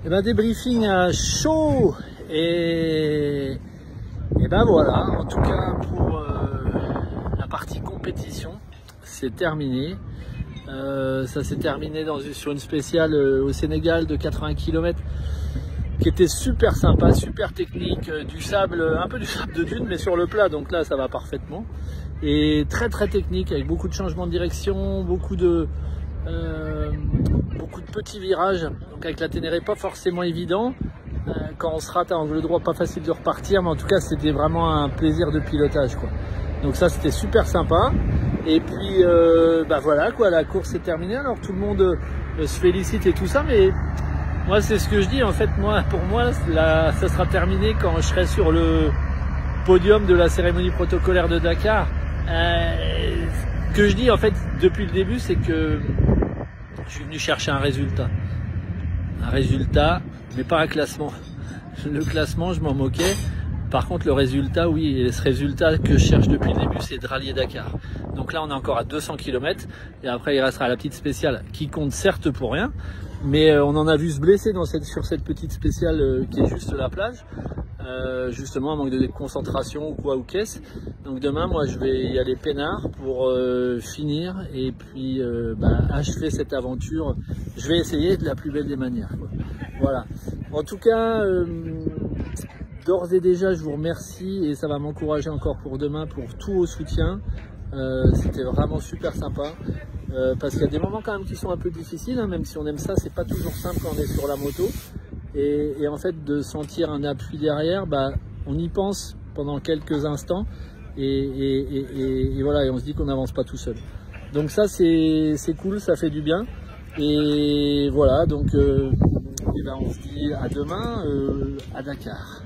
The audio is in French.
Et ben débriefing chaud et ben voilà, en tout cas pour la partie compétition, c'est terminé. Ça s'est terminé sur une spéciale au Sénégal de 80 km qui était super sympa, super technique, du sable, un peu du sable de dune mais sur le plat, donc là ça va parfaitement. Et très technique avec beaucoup de changements de direction, beaucoup de petits virages, donc avec la Ténéré pas forcément évident. Quand on se rate à angle droit, pas facile de repartir, mais en tout cas c'était vraiment un plaisir de pilotage quoi. Donc ça c'était super sympa. Et puis bah voilà quoi, la course est terminée. Alors tout le monde se félicite et tout ça, mais moi c'est ce que je dis en fait, pour moi ça sera terminé quand je serai sur le podium de la cérémonie protocolaire de Dakar. Ce que je dis en fait depuis le début, c'est que je suis venu chercher un résultat, mais pas un classement. Le classement, je m'en moquais. Par contre, le résultat, oui, et ce résultat que je cherche depuis le début, c'est de rallier Dakar. Donc là, on est encore à 200 km, et après, il restera la petite spéciale, qui compte certes pour rien, mais on en a vu se blesser sur cette petite spéciale qui est juste la plage. Justement, un manque de concentration ou quoi ou qu'est-ce. Donc demain, moi, je vais y aller peinard pour finir et puis achever cette aventure. Je vais essayer de la plus belle des manières, quoi. Voilà. En tout cas, d'ores et déjà, je vous remercie et ça va m'encourager encore pour demain pour tout vos soutiens. C'était vraiment super sympa. Parce qu'il y a des moments quand même qui sont un peu difficiles, hein, même si on aime ça, c'est pas toujours simple quand on est sur la moto. Et en fait, de sentir un appui derrière, on y pense pendant quelques instants et voilà, et on se dit qu'on n'avance pas tout seul. Donc ça, c'est cool, ça fait du bien. Et voilà, donc on se dit à demain à Dakar.